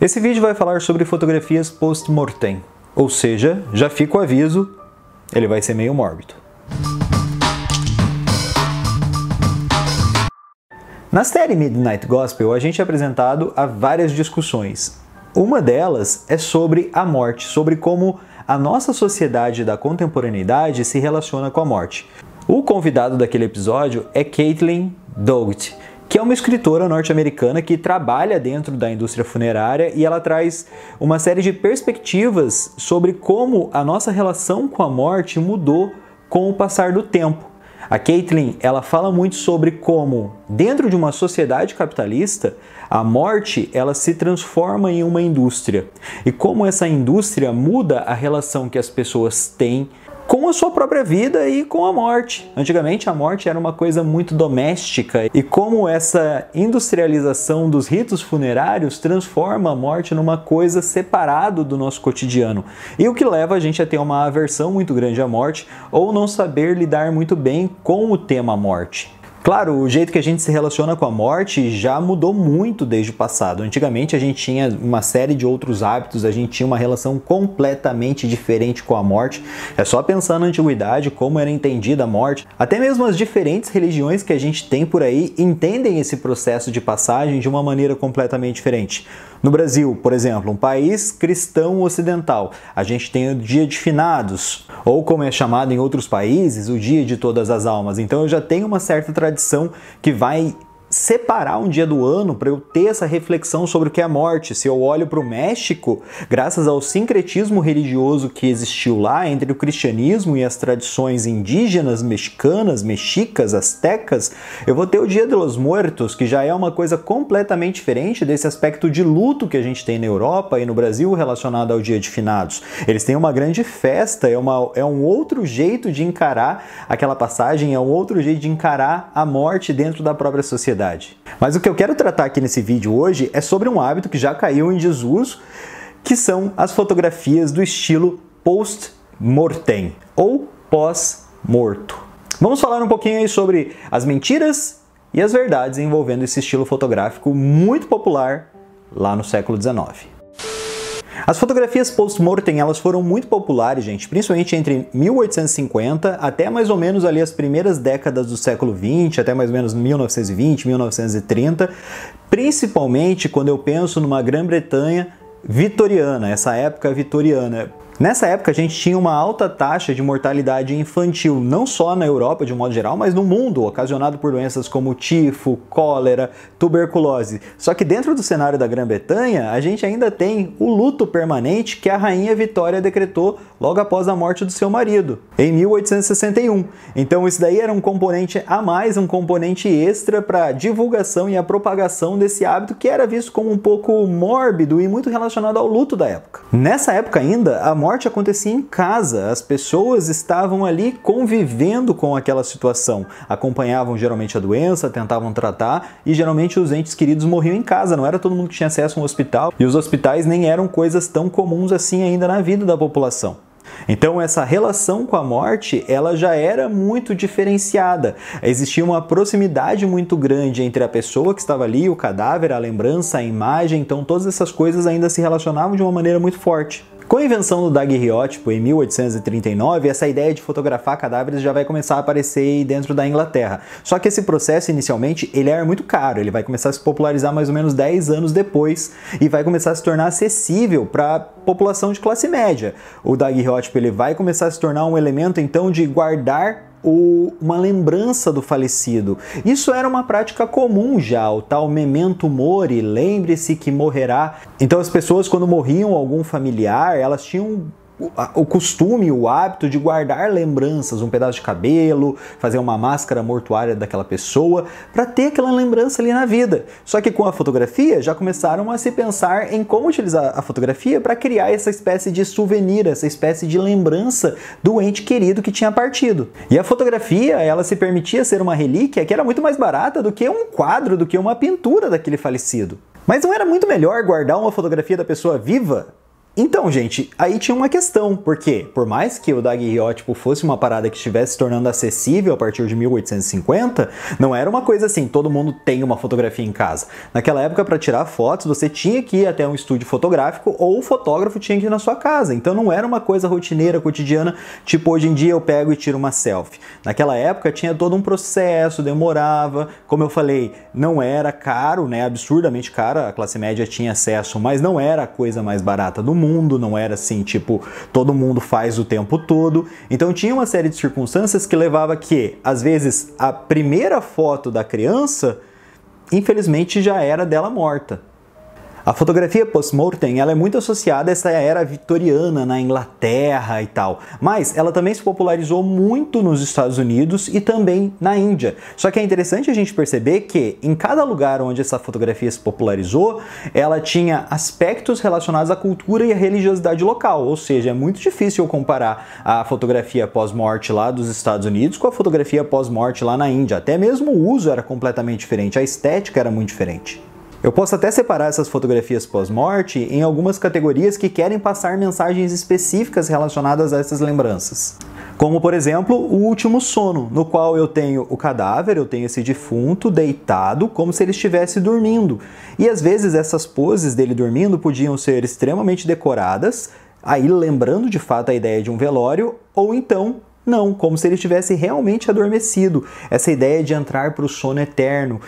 Esse vídeo vai falar sobre fotografias post-mortem, ou seja, já fica o aviso, ele vai ser meio mórbido. Na série Midnight Gospel, a gente é apresentado a várias discussões. Uma delas é sobre a morte, sobre como a nossa sociedade da contemporaneidade se relaciona com a morte. O convidado daquele episódio é Caitlin Dougherty, que é uma escritora norte-americana que trabalha dentro da indústria funerária e ela traz uma série de perspectivas sobre como a nossa relação com a morte mudou com o passar do tempo. A Caitlin, ela fala muito sobre como, dentro de uma sociedade capitalista, a morte ela se transforma em uma indústria e como essa indústria muda a relação que as pessoas têm com a sua própria vida e com a morte. Antigamente a morte era uma coisa muito doméstica e como essa industrialização dos ritos funerários transforma a morte numa coisa separada do nosso cotidiano. E o que leva a gente a ter uma aversão muito grande à morte ou não saber lidar muito bem com o tema morte. Claro, o jeito que a gente se relaciona com a morte já mudou muito desde o passado. Antigamente a gente tinha uma série de outros hábitos, a gente tinha uma relação completamente diferente com a morte. É só pensar na antiguidade, como era entendida a morte. Até mesmo as diferentes religiões que a gente tem por aí entendem esse processo de passagem de uma maneira completamente diferente. No Brasil, por exemplo, um país cristão ocidental, a gente tem o Dia de Finados, ou como é chamado em outros países, o Dia de Todas as Almas. Então eu já tenho uma certa tradição que vai separar um dia do ano para eu ter essa reflexão sobre o que é a morte. Se eu olho para o México, graças ao sincretismo religioso que existiu lá entre o cristianismo e as tradições indígenas, mexicanas, mexicas, astecas, eu vou ter o Dia de los Muertos, que já é uma coisa completamente diferente desse aspecto de luto que a gente tem na Europa e no Brasil relacionado ao Dia de Finados. Eles têm uma grande festa, é um outro jeito de encarar aquela passagem, é um outro jeito de encarar a morte dentro da própria sociedade. Mas o que eu quero tratar aqui nesse vídeo hoje é sobre um hábito que já caiu em desuso, que são as fotografias do estilo post-mortem, ou pós-morto. Vamos falar um pouquinho aí sobre as mentiras e as verdades envolvendo esse estilo fotográfico muito popular lá no século XIX. As fotografias post-mortem, elas foram muito populares, gente, principalmente entre 1850 até mais ou menos ali as primeiras décadas do século XX, até mais ou menos 1920, 1930, principalmente quando eu penso numa Grã-Bretanha vitoriana, essa época vitoriana. Nessa época a gente tinha uma alta taxa de mortalidade infantil, não só na Europa de um modo geral, mas no mundo, ocasionado por doenças como tifo, cólera, tuberculose. Só que dentro do cenário da Grã-Bretanha, a gente ainda tem o luto permanente que a rainha Vitória decretou logo após a morte do seu marido, em 1861. Então isso daí era um componente a mais, um componente extra para a divulgação e a propagação desse hábito que era visto como um pouco mórbido e muito relacionado ao luto da época. Nessa época ainda, a morte acontecia em casa, as pessoas estavam ali convivendo com aquela situação, acompanhavam geralmente a doença, tentavam tratar e geralmente os entes queridos morriam em casa, não era todo mundo que tinha acesso a um hospital e os hospitais nem eram coisas tão comuns assim ainda na vida da população. Então essa relação com a morte, ela já era muito diferenciada. Existia uma proximidade muito grande entre a pessoa que estava ali, o cadáver, a lembrança, a imagem, então todas essas coisas ainda se relacionavam de uma maneira muito forte. Com a invenção do daguerreótipo em 1839, essa ideia de fotografar cadáveres já vai começar a aparecer dentro da Inglaterra. Só que esse processo, inicialmente, ele era muito caro, ele vai começar a se popularizar mais ou menos 10 anos depois e vai começar a se tornar acessível para a população de classe média. O daguerreótipo ele vai começar a se tornar um elemento, então, de guardar uma lembrança do falecido. Isso era uma prática comum já, o tal memento mori, lembre-se que morrerá. Então as pessoas quando morriam algum familiar, elas tinham o costume, o hábito de guardar lembranças, um pedaço de cabelo, fazer uma máscara mortuária daquela pessoa, para ter aquela lembrança ali na vida. Só que com a fotografia já começaram a se pensar em como utilizar a fotografia para criar essa espécie de souvenir, essa espécie de lembrança do ente querido que tinha partido. E a fotografia, ela se permitia ser uma relíquia que era muito mais barata do que um quadro, do que uma pintura daquele falecido. Mas não era muito melhor guardar uma fotografia da pessoa viva Então, gente, aí tinha uma questão, porque por mais que o daguerreótipo fosse uma parada que estivesse se tornando acessível a partir de 1850, não era uma coisa assim, todo mundo tem uma fotografia em casa. Naquela época, para tirar fotos, você tinha que ir até um estúdio fotográfico ou o fotógrafo tinha que ir na sua casa. Então não era uma coisa rotineira, cotidiana, tipo hoje em dia eu pego e tiro uma selfie. Naquela época tinha todo um processo, demorava, como eu falei, não era caro, né, absurdamente caro, a classe média tinha acesso, mas não era a coisa mais barata do mundo, não era assim, tipo, todo mundo faz o tempo todo. Então tinha uma série de circunstâncias que levava que, às vezes, a primeira foto da criança, infelizmente, já era dela morta. A fotografia post-mortem ela é muito associada a essa era vitoriana na Inglaterra e tal, mas ela também se popularizou muito nos Estados Unidos e também na Índia. Só que é interessante a gente perceber que em cada lugar onde essa fotografia se popularizou, ela tinha aspectos relacionados à cultura e à religiosidade local, ou seja, é muito difícil eu comparar a fotografia pós-morte lá dos Estados Unidos com a fotografia pós-morte lá na Índia. Até mesmo o uso era completamente diferente, a estética era muito diferente. Eu posso até separar essas fotografias pós-morte em algumas categorias que querem passar mensagens específicas relacionadas a essas lembranças. Como, por exemplo, o último sono, no qual eu tenho o cadáver, eu tenho esse defunto deitado como se ele estivesse dormindo. E às vezes essas poses dele dormindo podiam ser extremamente decoradas, aí lembrando de fato a ideia de um velório, ou então não, como se ele estivesse realmente adormecido. Essa ideia de entrar para o sono eterno.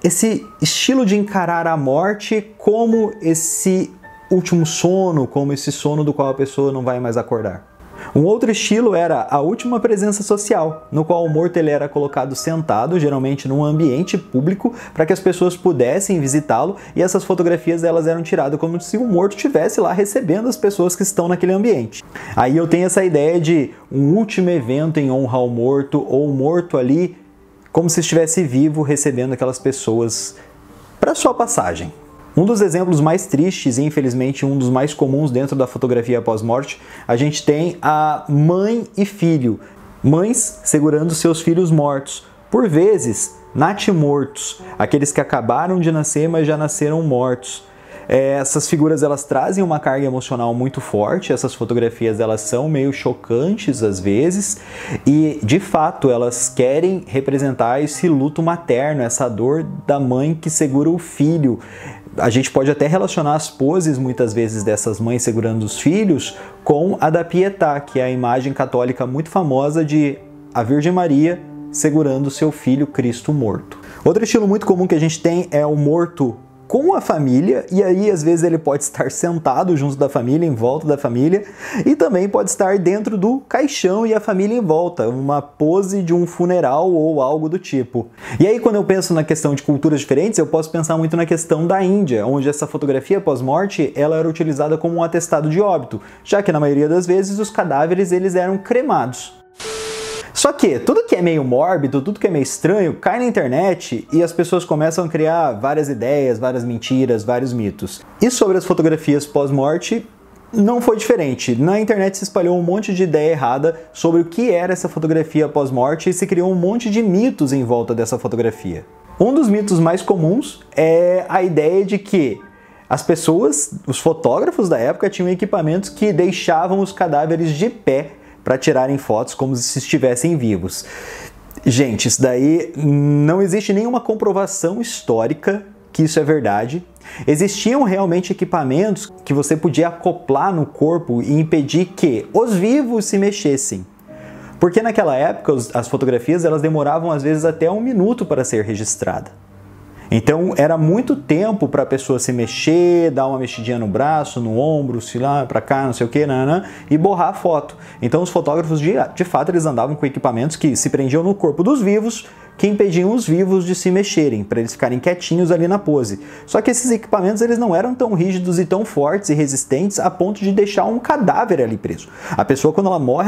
Esse estilo de encarar a morte como esse último sono, como esse sono do qual a pessoa não vai mais acordar. Um outro estilo era a última presença social, no qual o morto ele era colocado sentado, geralmente num ambiente público, para que as pessoas pudessem visitá-lo, e essas fotografias elas eram tiradas como se o morto estivesse lá recebendo as pessoas que estão naquele ambiente. Aí eu tenho essa ideia de um último evento em honra ao morto, ou o morto ali como se estivesse vivo recebendo aquelas pessoas para sua passagem. Um dos exemplos mais tristes e infelizmente um dos mais comuns dentro da fotografia pós-morte, a gente tem a mãe e filho. Mães segurando seus filhos mortos. Por vezes, natimortos, aqueles que acabaram de nascer, mas já nasceram mortos. Essas figuras elas trazem uma carga emocional muito forte, essas fotografias elas são meio chocantes às vezes e de fato elas querem representar esse luto materno, essa dor da mãe que segura o filho. A gente pode até relacionar as poses muitas vezes dessas mães segurando os filhos com a da Pietà, que é a imagem católica muito famosa de a Virgem Maria segurando seu filho Cristo morto. Outro estilo muito comum que a gente tem é o morto com a família, e aí às vezes ele pode estar sentado junto da família, em volta da família, e também pode estar dentro do caixão e a família em volta, uma pose de um funeral ou algo do tipo. E aí quando eu penso na questão de culturas diferentes, eu posso pensar muito na questão da Índia, onde essa fotografia pós-morte ela era utilizada como um atestado de óbito, já que na maioria das vezes os cadáveres eles eram cremados. Só que tudo que é meio mórbido, tudo que é meio estranho, cai na internet e as pessoas começam a criar várias ideias, várias mentiras, vários mitos. E sobre as fotografias pós-morte, não foi diferente. Na internet se espalhou um monte de ideia errada sobre o que era essa fotografia pós-morte e se criou um monte de mitos em volta dessa fotografia. Um dos mitos mais comuns é a ideia de que as pessoas, os fotógrafos da época, tinham equipamentos que deixavam os cadáveres de pé para tirarem fotos como se estivessem vivos. Gente, isso daí não existe nenhuma comprovação histórica que isso é verdade. Existiam realmente equipamentos que você podia acoplar no corpo e impedir que os vivos se mexessem. Porque naquela época as fotografias elas demoravam às vezes até 1 minuto para ser registrada. Então era muito tempo para a pessoa se mexer, dar uma mexidinha no braço, no ombro, se lá para cá, não sei o que, e borrar a foto. Então os fotógrafos de fato eles andavam com equipamentos que se prendiam no corpo dos vivos, que impediam os vivos de se mexerem, para eles ficarem quietinhos ali na pose. Só que esses equipamentos eles não eram tão rígidos e tão fortes e resistentes a ponto de deixar um cadáver ali preso. A pessoa quando ela morre,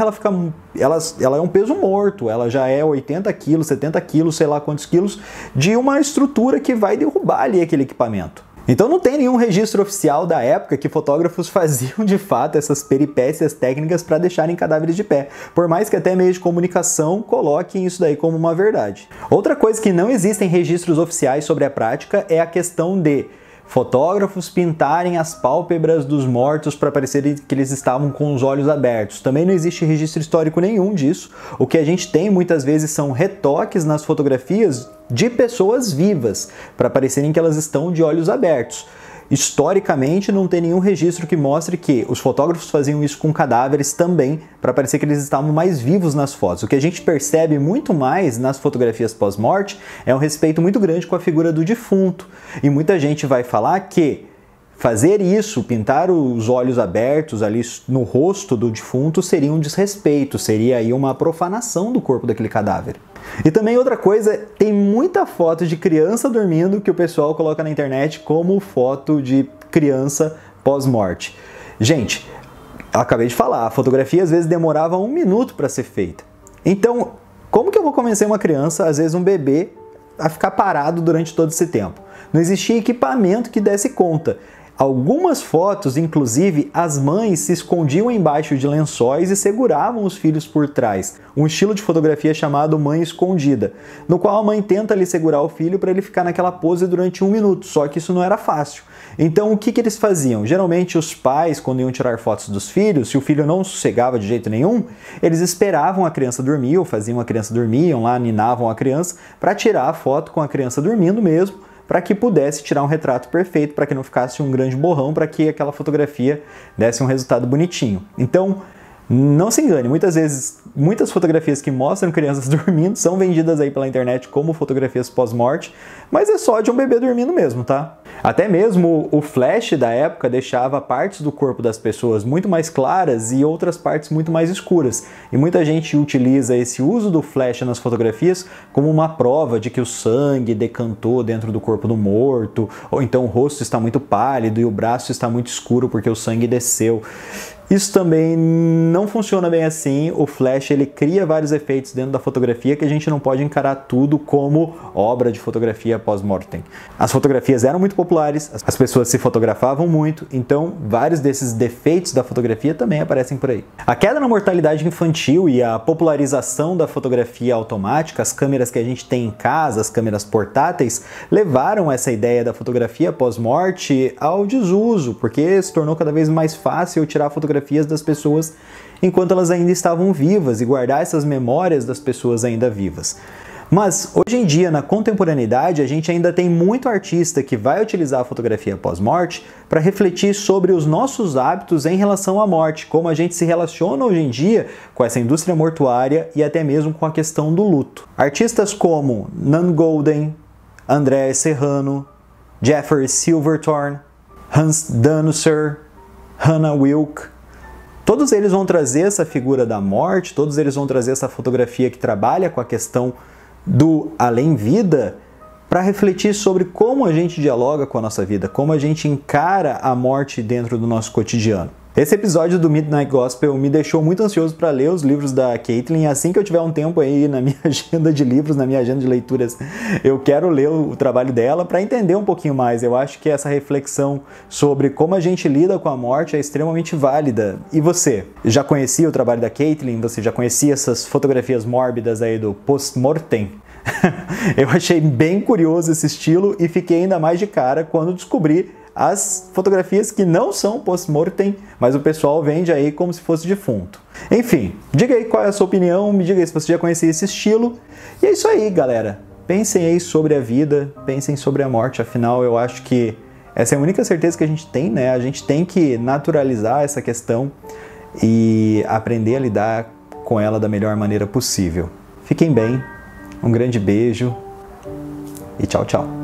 ela é um peso morto, ela já é 80 quilos, 70 quilos, sei lá quantos quilos, de uma estrutura que vai derrubar ali aquele equipamento. Então não tem nenhum registro oficial da época que fotógrafos faziam de fato essas peripécias técnicas para deixarem cadáveres de pé, por mais que até meios de comunicação coloquem isso daí como uma verdade. Outra coisa que não existem registros oficiais sobre a prática é a questão de fotógrafos pintarem as pálpebras dos mortos para parecer que eles estavam com os olhos abertos. Também não existe registro histórico nenhum disso. O que a gente tem muitas vezes são retoques nas fotografias de pessoas vivas, para parecerem que elas estão de olhos abertos. Historicamente, não tem nenhum registro que mostre que os fotógrafos faziam isso com cadáveres também, para parecer que eles estavam mais vivos nas fotos. O que a gente percebe muito mais nas fotografias pós-morte é um respeito muito grande com a figura do defunto. E muita gente vai falar que fazer isso, pintar os olhos abertos ali no rosto do defunto, seria um desrespeito, seria aí uma profanação do corpo daquele cadáver. E também outra coisa, tem muita foto de criança dormindo que o pessoal coloca na internet como foto de criança pós-morte. Gente, eu acabei de falar, a fotografia às vezes demorava 1 minuto para ser feita. Então, como que eu vou convencer uma criança, às vezes um bebê, a ficar parado durante todo esse tempo? Não existia equipamento que desse conta. Algumas fotos, inclusive, as mães se escondiam embaixo de lençóis e seguravam os filhos por trás. Um estilo de fotografia chamado mãe escondida, no qual a mãe tenta ali segurar o filho para ele ficar naquela pose durante 1 minuto, só que isso não era fácil. Então o que eles faziam? Geralmente os pais, quando iam tirar fotos dos filhos, se o filho não sossegava de jeito nenhum, eles esperavam a criança dormir, ou faziam a criança dormir, iam lá, ninavam a criança, para tirar a foto com a criança dormindo mesmo, para que pudesse tirar um retrato perfeito, para que não ficasse um grande borrão, para que aquela fotografia desse um resultado bonitinho. Então, não se engane, muitas vezes, muitas fotografias que mostram crianças dormindo são vendidas aí pela internet como fotografias pós-morte, mas é só de um bebê dormindo mesmo, tá? Até mesmo o flash da época deixava partes do corpo das pessoas muito mais claras e outras partes muito mais escuras. E muita gente utiliza esse uso do flash nas fotografias como uma prova de que o sangue decantou dentro do corpo do morto, ou então o rosto está muito pálido e o braço está muito escuro porque o sangue desceu. Isso também não funciona bem assim. O flash ele cria vários efeitos dentro da fotografia que a gente não pode encarar tudo como obra de fotografia pós-mortem. As fotografias eram muito populares, as pessoas se fotografavam muito, então vários desses defeitos da fotografia também aparecem por aí. A queda na mortalidade infantil e a popularização da fotografia automática, as câmeras que a gente tem em casa, as câmeras portáteis, levaram essa ideia da fotografia pós-morte ao desuso, porque se tornou cada vez mais fácil tirar fotografias das pessoas enquanto elas ainda estavam vivas e guardar essas memórias das pessoas ainda vivas. Mas hoje em dia, na contemporaneidade, a gente ainda tem muito artista que vai utilizar a fotografia pós-morte para refletir sobre os nossos hábitos em relação à morte, como a gente se relaciona hoje em dia com essa indústria mortuária e até mesmo com a questão do luto. Artistas como Nan Goldin, André Serrano, Jeffrey Silverthorne, Hans Danusser, Hannah Wilk, todos eles vão trazer essa figura da morte, todos eles vão trazer essa fotografia que trabalha com a questão do além-vida para refletir sobre como a gente dialoga com a nossa vida, como a gente encara a morte dentro do nosso cotidiano. Esse episódio do Midnight Gospel me deixou muito ansioso para ler os livros da Caitlin. Assim que eu tiver um tempo aí na minha agenda de livros, na minha agenda de leituras, eu quero ler o trabalho dela para entender um pouquinho mais. Eu acho que essa reflexão sobre como a gente lida com a morte é extremamente válida. E você? Já conhecia o trabalho da Caitlin? Você já conhecia essas fotografias mórbidas aí do post-mortem? Eu achei bem curioso esse estilo e fiquei ainda mais de cara quando descobri as fotografias que não são post-mortem, mas o pessoal vende aí como se fosse defunto. Enfim, diga aí qual é a sua opinião, me diga aí se você já conhecia esse estilo. E é isso aí, galera. Pensem aí sobre a vida, pensem sobre a morte, afinal eu acho que essa é a única certeza que a gente tem, né? A gente tem que naturalizar essa questão e aprender a lidar com ela da melhor maneira possível. Fiquem bem, um grande beijo e tchau, tchau.